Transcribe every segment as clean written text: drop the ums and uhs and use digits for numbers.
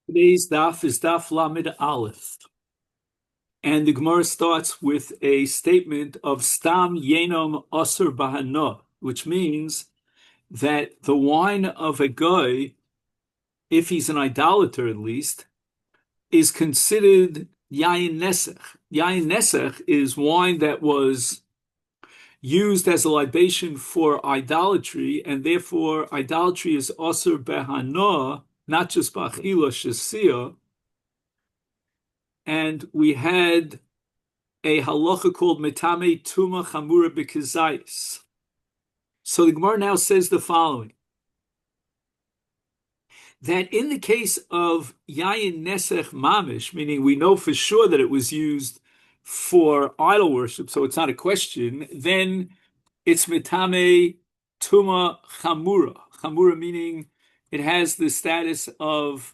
Today's daf is daf Lamed Aleph, and the Gemara starts with a statement of Stam Yenom Asur Bahana, which means that the wine of a guy, if he's an idolater at least, is considered Yain Nesech. Yain Nesech is wine that was used as a libation for idolatry, and therefore idolatry is Asur Bahana, not just Bachila Shasia. And we had a halacha called Metame Tuma Chamura B'Kizayis. So the Gemara now says the following: that in the case of Yayin Nesech Mamish, meaning we know for sure that it was used for idol worship, so it's not a question, then it's Metame Tuma Chamura. Chamura meaning it has the status of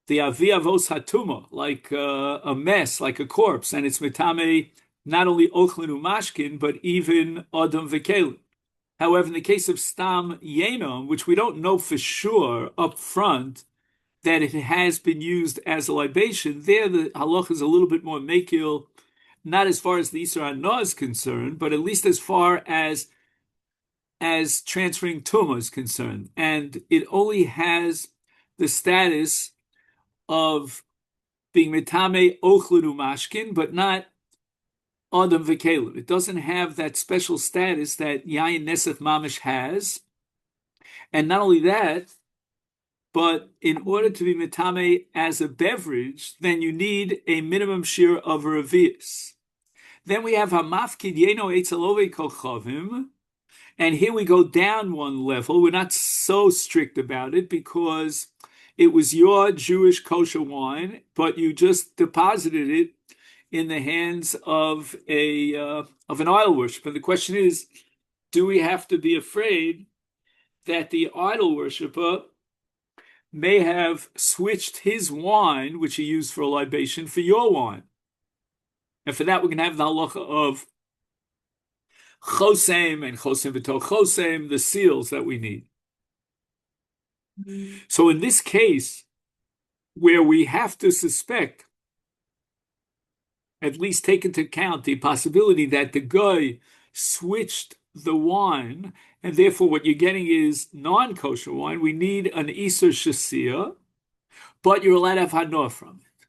the avi avos hatuma, like a mess, like a corpse, and it's metame not only ochlin umashkin, but even adam v'kelim. However, in the case of stam yenom, which we don't know for sure up front that it has been used as a libation, there the halacha is a little bit more mekil, not as far as the Isra Hana is concerned, but at least as far as transferring tuma is concerned, and it only has the status of being metame ochlinu mashkin, but not adam v'kelim. It doesn't have that special status that yayin nesech mamish has. And not only that, but in order to be metame as a beverage, then you need a minimum share of revius. Then we have hamafkid yeno eitzelove kochavim, and here we go down one level. We're not so strict about it because it was your Jewish kosher wine, but you just deposited it in the hands of an idol worshiper. And the question is, do we have to be afraid that the idol worshiper may have switched his wine, which he used for a libation, for your wine? And for that, we're going to have the halacha of chosem and chosem v'to chosem, the seals that we need. So in this case, where we have to suspect, at least take into account the possibility that the guy switched the wine, and therefore what you're getting is non-kosher wine, we need an Isur Shasia, but you're allowed to have Hana from it.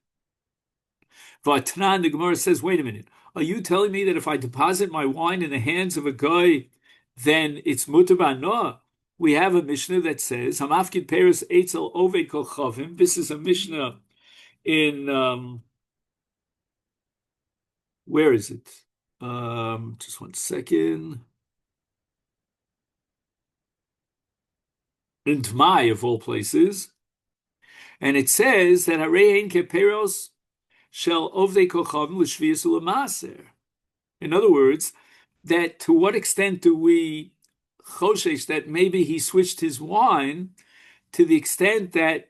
Vatnan, the Gemara says, wait a minute, are you telling me that if I deposit my wine in the hands of a guy, then it's mutar b'Hana? We have a Mishnah that says, Hamafkid Peres Eitzel Oved Kochavim. This is a Mishnah in, where is it? Just one second. In Tmai, of all places. And it says that Harein Keperos Shel Oved Kochavim L'Shvius U'Lemaser. In other words, that to what extent do we choshesh that maybe he switched his wine to the extent that,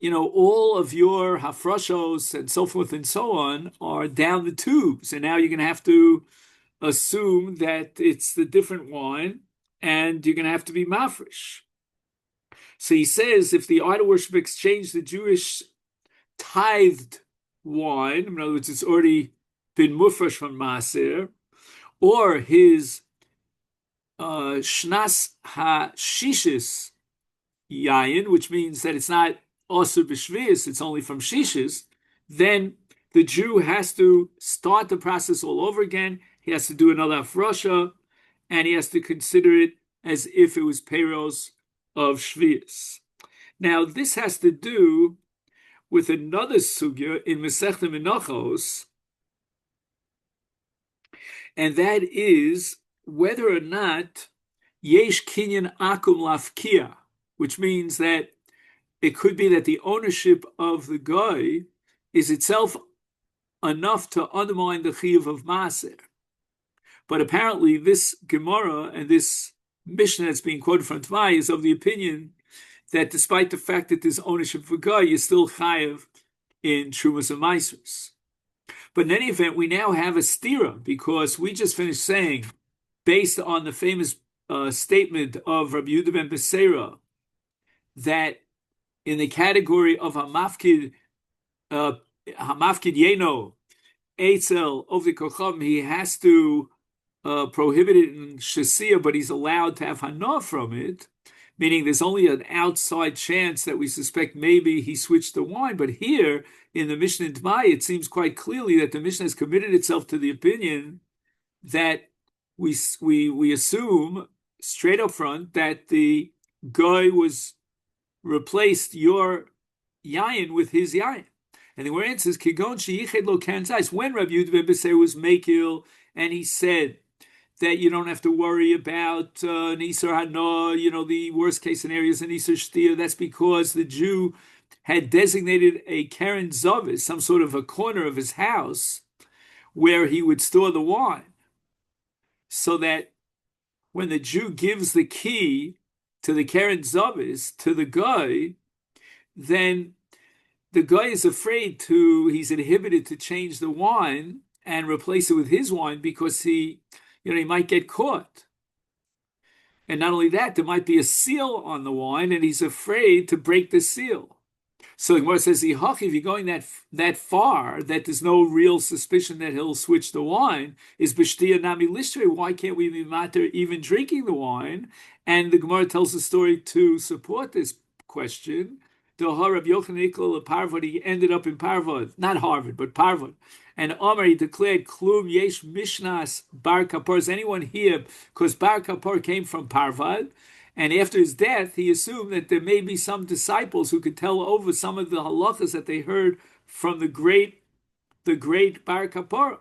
all of your hafrashos and so forth and so on are down the tubes. And now you're going to have to assume that it's the different wine and you're going to have to be mafresh. So he says if the idol worshiper exchanged the Jewish tithed wine, in other words, it's already been mufresh from Maser, or his Shnas ha-shishis yayin, which means that it's not osur b'shvius, it's only from shishis, then the Jew has to start the process all over again. He has to do another afrosha, and he has to consider it as if it was peiros of shvius. Now, this has to do with another sugya in Masechet Menachos, and that is whether or not yesh kinyan akum lafkia, which means that it could be that the ownership of the guy is itself enough to undermine the chiyuv of maser. But apparently this Gemara and this Mishnah that's being quoted from Tvai is of the opinion that despite the fact that there's ownership of a guy, you're still chayav in Trumas and Maisers. But in any event, we now have a stira because we just finished saying, based on the famous statement of Rabbi Yehuda ben Beseira, that in the category of Hamafkid Yeno Eitzel of the Kocham, he has to prohibit it in Shasia, but he's allowed to have Hana from it, meaning there's only an outside chance that we suspect maybe he switched the wine. But here in the Mishnah in T'mai, it seems quite clearly that the Mishnah has committed itself to the opinion that we assume straight up front that the guy was replaced your yayin with his yayin. And the word says, Kigon sheyiched lo kanzais, when Rabbi Yehuda ben Beseir was makil, and he said that you don't have to worry about Nisar Hana, the worst case scenario is an Nisar Shtia. That's because the Jew had designated a Karen Zavis, some sort of a corner of his house, where he would store the wine, so that when the Jew gives the key to the Karen Zavis to the guy, then the guy is he's inhibited to change the wine and replace it with his wine because he might get caught. And not only that, there might be a seal on the wine and he's afraid to break the seal. So the Gemara says, if you're going that far, that there's no real suspicion that he'll switch the wine, is b'shtia nami lishtre. Why can't we be matter even drinking the wine? And the Gemara tells a story to support this question. The Rabbi Yochanan Ikla Parvod, he ended up in Parvod, not Harvard, but Parvod. And Omar, he declared, Klum Yesh Mishnas Bar Kapor. Is anyone here? Because Bar Kapor came from Parvod. And after his death, he assumed that there may be some disciples who could tell over some of the halachas that they heard from the great Bar Kapor.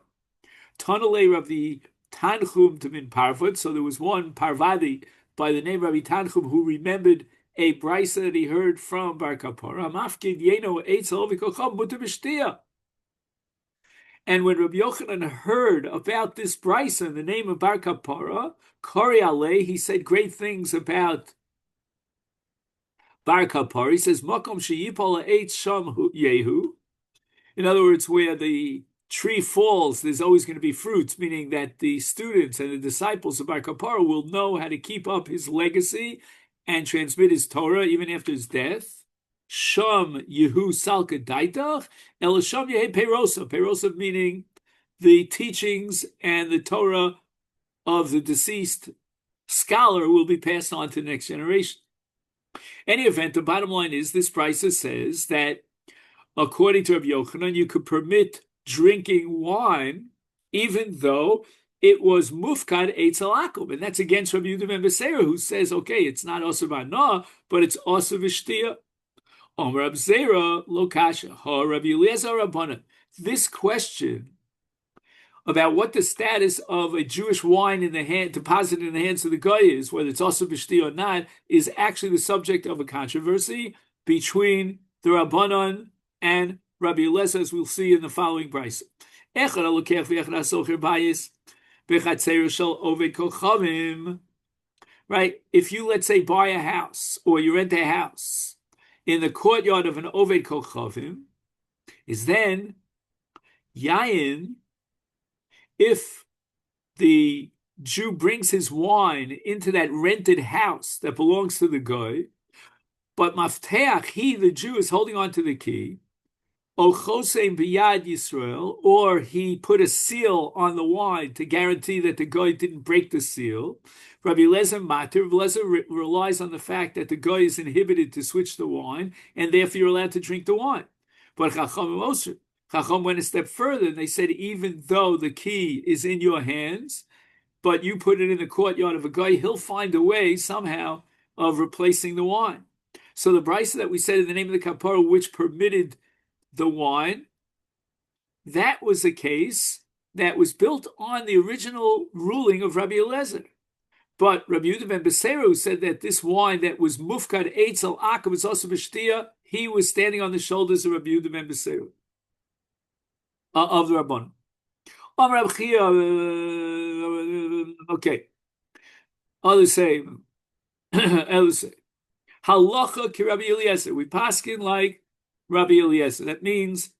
Tonale Rabbi Tanchum to min Parvod. So there was one Parvadi by the name Rabbi Tanchum who remembered a brisa that he heard from Bar Kapor. Amafkid Yeno Eitzel V'Kocham Mutar B'Shtia. And when Rabbi Yochanan heard about this brisa in the name of Bar Kapora, Kori Alei, he said great things about Bar Kapora. He says, Makom Sheyipol Eitz Sham Yehu. In other words, where the tree falls, there's always going to be fruits, meaning that the students and the disciples of Bar Kapora will know how to keep up his legacy and transmit his Torah even after his death. Sham Yehu Salka Daitach, El Sham Yehe Perosa. Perosa meaning the teachings and the Torah of the deceased scholar will be passed on to the next generation. Any event, the bottom line is this brisa says that according to Rabbi Yochanan, you could permit drinking wine even though it was mufkad eitzel akum, and that's against Rabbi Yehuda ben Beseir, who says, okay, it's not also b'ana, but it's also v'shtia. Rab Zara lo kasha, ha Rabbi Eliezer Rabbanan. This question about what the status of a Jewish wine in the hand, deposited in the hands of the guy is, whether it's also b'shti or not, is actually the subject of a controversy between the Rabbanan and Rabbi Eliezer, as we'll see in the following brisa. Echad alokech v'echad asocher bayis b'chatzeru shel oved kochavim. Right? If you, let's say, buy a house or you rent a house in the courtyard of an Oved Kochavim, is then Yayin, if the Jew brings his wine into that rented house that belongs to the guy, but Mafteach, he, the Jew, is holding on to the key, O Chosein B'Yad Yisrael, or he put a seal on the wine to guarantee that the guy didn't break the seal. Rabbi Eliezer Matir, Rabbi Eliezer relies on the fact that the guy is inhibited to switch the wine, and therefore you're allowed to drink the wine. But Chacham went a step further, and they said even though the key is in your hands, but you put it in the courtyard of a guy, he'll find a way somehow of replacing the wine. So the brisa that we said in the name of the kapara, which permitted the wine, that was a case that was built on the original ruling of Rabbi Eliezer. But Rabbi Yehuda ben Beseru said that this wine that was mufkad eitzel akum was also b'shtia, he was standing on the shoulders of Rabbi Yehuda ben Beseru, of the Rabban. Okay. Others say, halacha ki Rabbi Eliezer. We paskin like Rabbi Eliezer. That means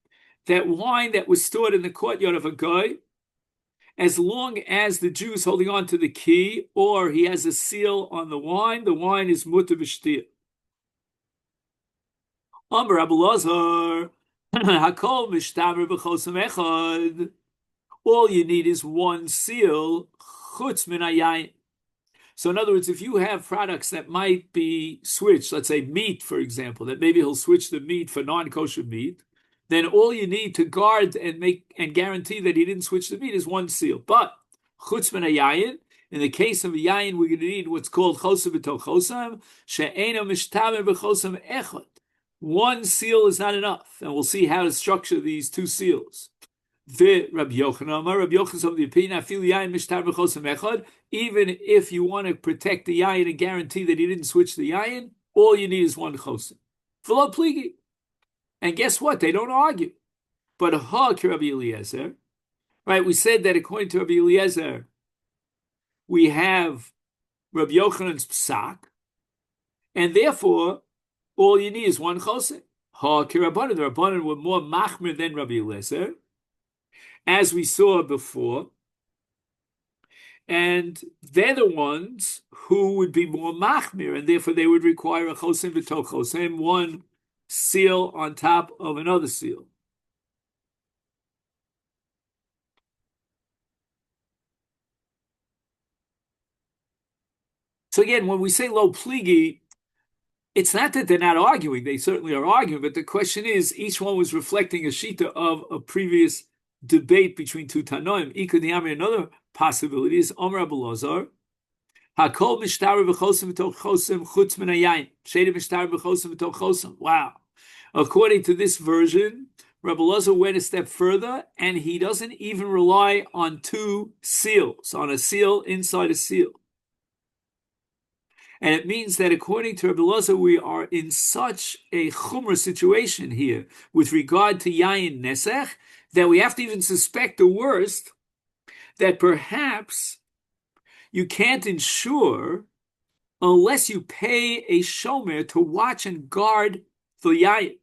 that wine that was stored in the courtyard of a guy, as long as the Jew is holding on to the key or he has a seal on the wine is mutar b'shtia. Amar Rabbi Lazar, Hakol mishtamer b'chosam echad. All you need is one seal, chutz min hayayin. So in other words, if you have products that might be switched, let's say meat, for example, that maybe he'll switch the meat for non-kosher meat, then all you need to guard and make and guarantee that he didn't switch the meat is one seal. But chutz min hayayin, in the case of a yayin, we're going to need what's called chosam b'toch chosam, she'ena mishtamer b'chosam echad. One seal is not enough, and we'll see how to structure these two seals. Rabbi Yochanan is of the opinion, even if you want to protect the yayin and guarantee that he didn't switch the yayin, all you need is one chosim. V'lo pligi. And guess what? They don't argue. But Rabbi Eliezer, right? We said that according to Rabbi Eliezer, we have Rabbi Yochanan's psak, and therefore all you need is one chosim. The Rabbanan were more machmir than Rabbi Eliezer, as we saw before, and they're the ones who would be more machmir, and therefore they would require a chosim v'toch chosim, one seal on top of another seal. So again, when we say lo pligi, it's not that they're not arguing; they certainly are arguing. But the question is, each one was reflecting a shita of a previous debate between two tanoim. Another possibility is Omer Rabbi Lazar, Hakol mishtarer b'chosim v'toch chosim chutz min hayayin. Sheda mishtarer b'chosim v'toch chosim. Wow. According to this version, Rabbi Lazar went a step further, and he doesn't even rely on two seals, on a seal inside a seal. And it means that according to Rabbi Lazar, we are in such a chumrah situation here with regard to yayin nesech that we have to even suspect the worst, that perhaps you can't ensure unless you pay a shomer to watch and guard the yayin.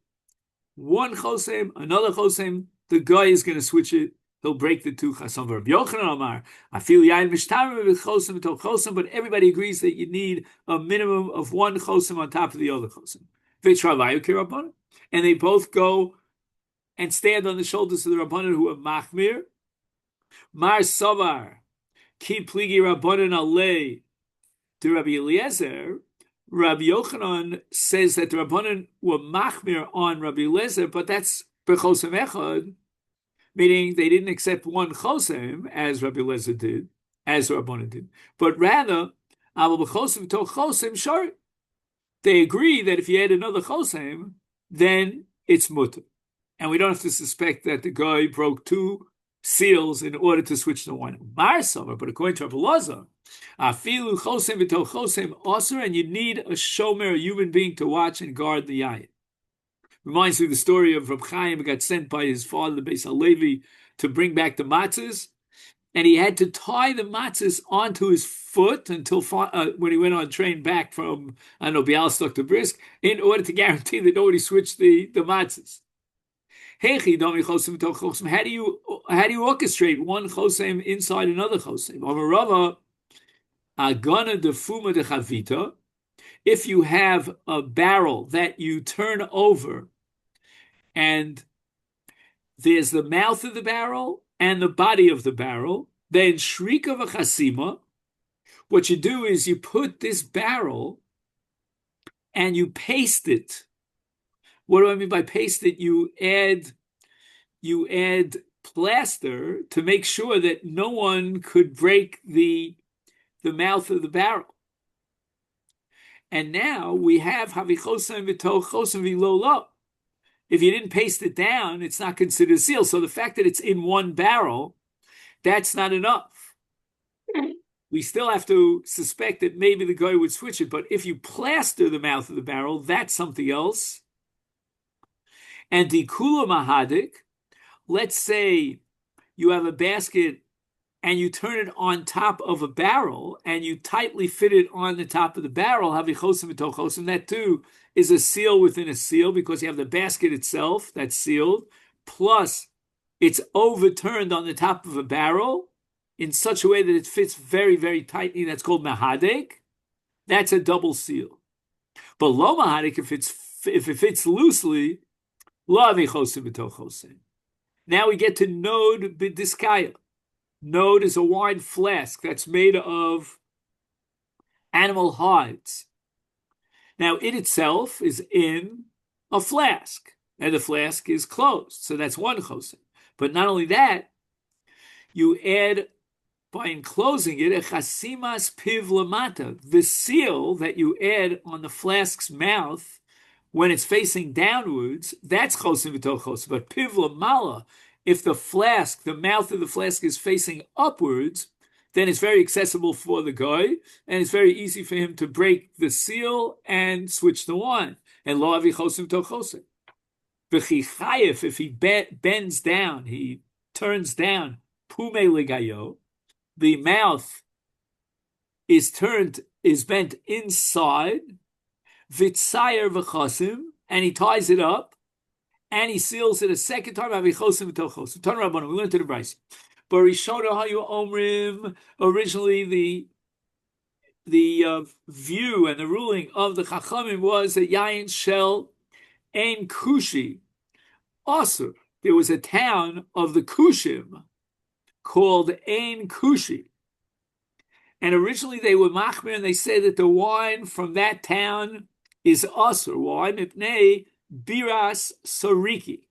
One chosem, another chosem, the guy is going to switch it. He'll break the two chasam. Rabbi Yochanan Amar, I feel yayin mishtamer with chosem to chosem, but everybody agrees that you need a minimum of one chosem on top of the other chosem. And they both go and stand on the shoulders of the Rabbanan who are machmir. Mar Savar, ki pligi Rabbanan alei to Rabbi Eliezer. Rabbi Yochanan says that the Rabbanan were machmir on Rabbi Eliezer, but that's b'chosem echad, meaning they didn't accept one chosem as Rabbi Eliezer did, as Rabbanan did, but rather aval b'chosem to chosem short. They agree that if you add another chosem, then it's mutter, and we don't have to suspect that the guy broke two seals in order to switch to one. Mar Summer, but according to Rabbi Lazar, afilu chosem v'to chosem aser, and you need a shomer, a human being, to watch and guard the yayin. Reminds me of the story of Reb Chaim, who got sent by his father, the Beis Halevi, to bring back the matzahs, and he had to tie the matzahs onto his foot until when he went on train back from, I don't know, Bialystok to Brisk, in order to guarantee that nobody switched the matzahs. How do you orchestrate one chosem inside another chosem? If you have a barrel that you turn over, and there's the mouth of the barrel and the body of the barrel, then shriek of a chasima, what you do is you put this barrel and you paste it. What do I mean by paste it? You add plaster to make sure that no one could break the mouth of the barrel. And now we have havichosem v'toch chosem v'lo. If you didn't paste it down, it's not considered a seal. So the fact that it's in one barrel, that's not enough. We still have to suspect that maybe the guy would switch it. But if you plaster the mouth of the barrel, that's something else. And the kula mahadik, let's say you have a basket and you turn it on top of a barrel and you tightly fit it on the top of the barrel, havichosim v'tochosim, that too is a seal within a seal, because you have the basket itself that's sealed, plus it's overturned on the top of a barrel in such a way that it fits very, very tightly. That's called mahadek. That's a double seal. But lo mahadek, if it's if it fits loosely, lo avichosim b'tochosim. Now we get to nod b'diskaya. Nod is a wine flask that's made of animal hides. Now, it itself is in a flask, and the flask is closed. So that's one chosin. But not only that, you add, by enclosing it, a chasimas piv lamata, the seal that you add on the flask's mouth when it's facing downwards, that's chosin v'toch chosin. But piv lamala, if the flask, the mouth of the flask is facing upwards, then it's very accessible for the guy, and it's very easy for him to break the seal and switch the wine. And lo avi chosim to chosim. V'chichayef, if he bends down, he turns down, pume legayo, the mouth is bent inside, vitzayer v'chosim, and he ties it up, and he seals it a second time, avi chosim to chosim. Turn around, we learned to the Bryce. Originally, the view and the ruling of the Chachamim was that Yain Shel Ein Kushi Asur. There was a town of the Kushim called Ein Kushi. And originally they were Machmir, and they said that the wine from that town is Asur. Why? Mipnei Biras Sariki.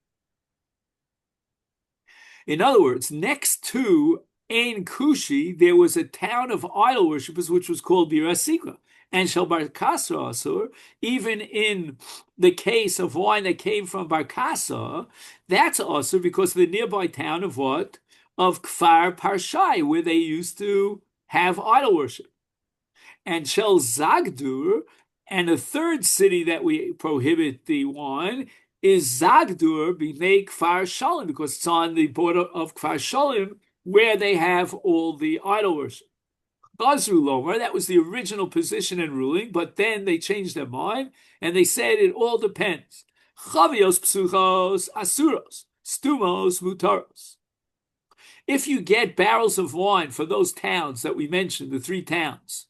In other words, next to Ein Kushi, there was a town of idol worshippers which was called Bir Sikra. And Shel Bar Kasa Asur, even in the case of wine that came from Bar Kasa, that's Asur because of the nearby town of what? Of Kfar Parshai, where they used to have idol worship. And Shel Zagdur, and the third city that we prohibit the wine, is Zagdur b'nei Kfar Shalom, because it's on the border of Kfar Shalom where they have all the idol worship. Gazru Lomer, that was the original position and ruling, but then they changed their mind and they said it all depends. Chavios psuchos asuros, stumos mutaros. If you get barrels of wine for those towns that we mentioned, the three towns,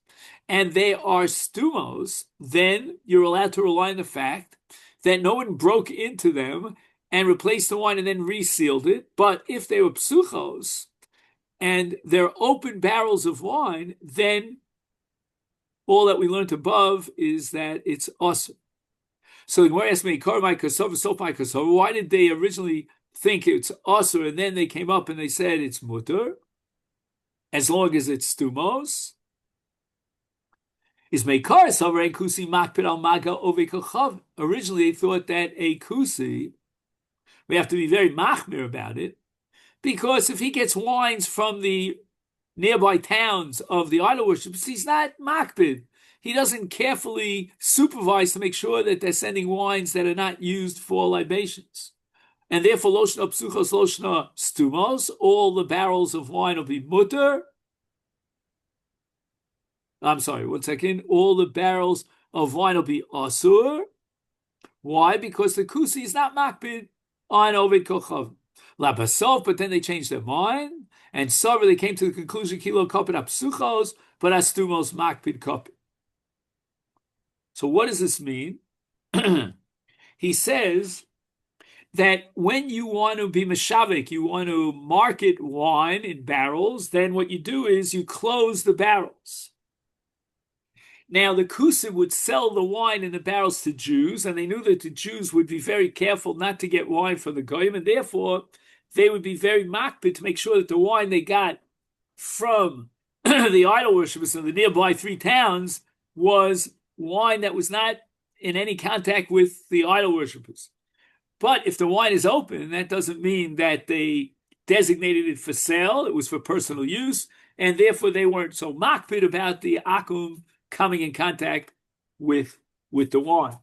and they are stumos, then you're allowed to rely on the fact that no one broke into them and replaced the wine and then resealed it. But if they were psuchos and they're open barrels of wine, then all that we learned above is that it's awesome. So the Gemara asked me, why did they originally think it's awesome and then they came up and they said it's mutter, as long as it's stumos? Is Meikar Savar a Kusi Makpid al Maga Ovekachav. Originally, they thought that a Kusi, we have to be very machmir about it, because if he gets wines from the nearby towns of the idol worshippers, he's not Makpid. He doesn't carefully supervise to make sure that they're sending wines that are not used for libations. And therefore, Loshna Psuchos Loshna Stumos, all the barrels of wine will be mutter. I'm sorry, 1 second. All the barrels of wine will be asur. Why? Because the kusi is not makbid on Ovid Kochav. Labasov, but then they changed their mind. And Savar, they came to the conclusion, kilo kopit apsuchos, but astumos makbid kopit. So what does this mean? He says that when you want to be meshavik, you want to market wine in barrels, then what you do is you close the barrels. Now, the Kusim would sell the wine in the barrels to Jews, and they knew that the Jews would be very careful not to get wine from the Goyim, and therefore they would be very makbid to make sure that the wine they got from the idol worshippers in the nearby three towns was wine that was not in any contact with the idol worshippers. But if the wine is open, that doesn't mean that they designated it for sale. It was for personal use, and therefore they weren't so makbid about the akum coming in contact with the wine.